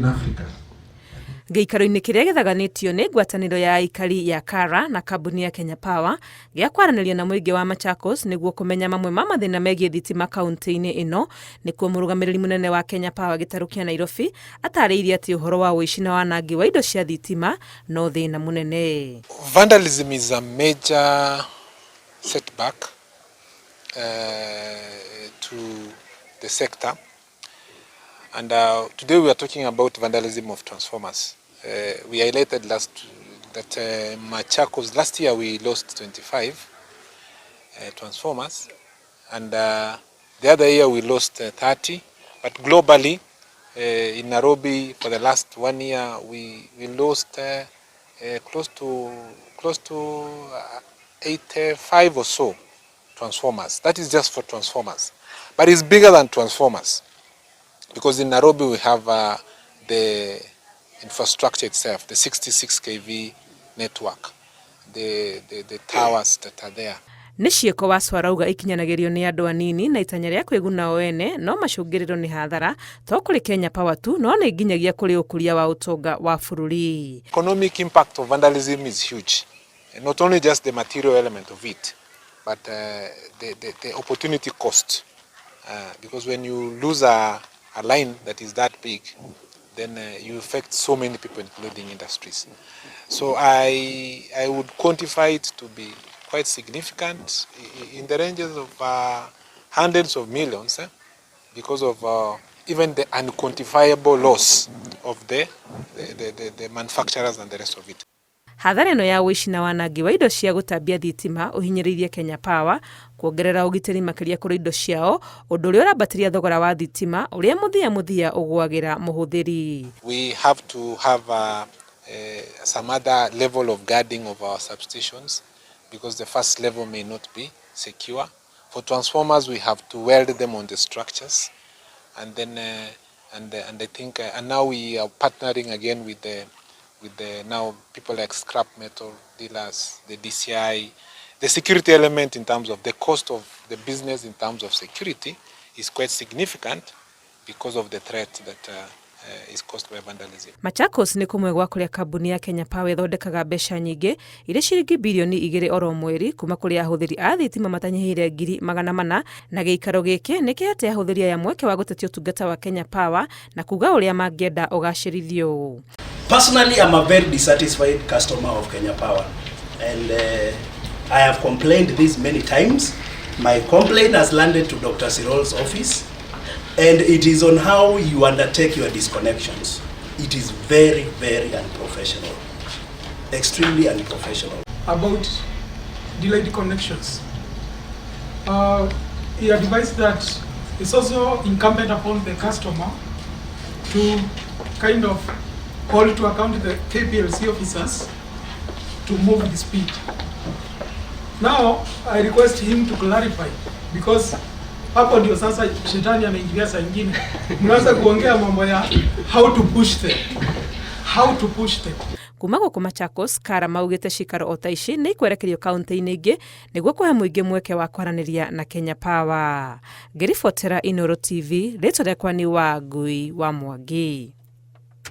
in Africa. Gĩikaro-inĩ kĩrĩa gĩthaganĩtio nĩ ngwatanĩro ya aikari ya Kara na kambuni ya Kenya Power gĩa kwaranĩria na mũingĩ wa Machakos nĩguo kũmenya mamwe ma mathĩna megiĩ thitima kaunti-inĩ ĩno, nĩkuo mũrũgamĩrĩri mũnene wa Kenya Power gĩtarũ kĩa Nairobi atarĩirie atĩ ũhoro wa ũici na wanangi wa indo cia thitima no thĩna mũnene. Vandalism is a major setback to the sector, and today we are talking about vandalism of transformers. We highlighted that Machakos last year we lost 25 transformers, and the other year we lost 30. But globally, in Nairobi for the last 1 year we lost close to 85 or so transformers. That is just for transformers, but it's bigger than transformers, because in Nairobi we have the infrastructure itself, the 66 kV network, the towers that are there. Nĩ ciĩko Wacwarauga ikinyanagĩrio nĩ andũ anini na itanya rĩa kwĩguna o ene, no macũngĩrĩro nĩ hathara to kũrĩ Kenya Power tu, no nĩ nginyagia kũrĩ ũkũria wa ũtonga wa bũrũri. Economic impact of vandalism is huge, and not only just the material element of it, but the opportunity cost, because when you lose a line that is that big, then you affect so many people, including industries. So I would quantify it to be quite significant, in the ranges of hundreds of millions, because of even the unquantifiable loss of the manufacturers and the rest of it. Hathara ĩno ya ũici na wanangi wa indo cia gũtambia thitima ũhinyĩrĩirie Kenya Power kuongerera ũgitĩri makĩria kũrĩ indo ciao, ũndũ ũrĩa ũrambatĩria thogora wa thitima ũrĩa mũthia ũgwagĩra mũhũthĩri. We have to have some other level of guarding of our substations, because the first level may not be secure. For transformers, we have to weld them on the structures, and then and I think and now we are partnering again with the now people like scrap metal dealers, the DCI. The security element in terms of the cost of the business in terms of security is quite significant because of the threat that is caused by vandalism. Machakos nĩ kũmwe gwa kũrĩa kambuni ya Kenya Power ĩthondekaga mbeca nyingĩ iria ciringi bilioni 2 oro mweri kuma kũrĩ ahũthĩri a thitima matanyihĩire 400,000, na gĩikaro gĩkĩ nĩ kĩhete ahũthĩri aya mweke wa gũtetia ũtungata wa Kenya Power na kuga ũrĩa mangĩenda ũgacĩrithio. Personally, I'm a very dissatisfied customer of Kenya Power, and I have complained this many times. My complaint has landed to Dr. Sirol's office, and it is on how you undertake your disconnections. It is very, very unprofessional, extremely unprofessional. About delayed connections, he advised that it's also incumbent upon the customer to kind of call to account the KPLC officers to move the speed. Now I request him to clarify, because hapo ndio sasa shetani anaingilia saa nyingine. Mnaanza kuongea mambo ya how to push them. Kuma gũkũ Machakos, Kara maugĩte cikaro o ta ici nĩ ikwerekerio kaunti-inĩ ingĩ nĩguo kũhe mũingĩ mweke wa kwaranĩria na Kenya Power. Ngĩribotera Inooro TV, rĩtwa rĩakwa nĩ Wangui wa Mwangi.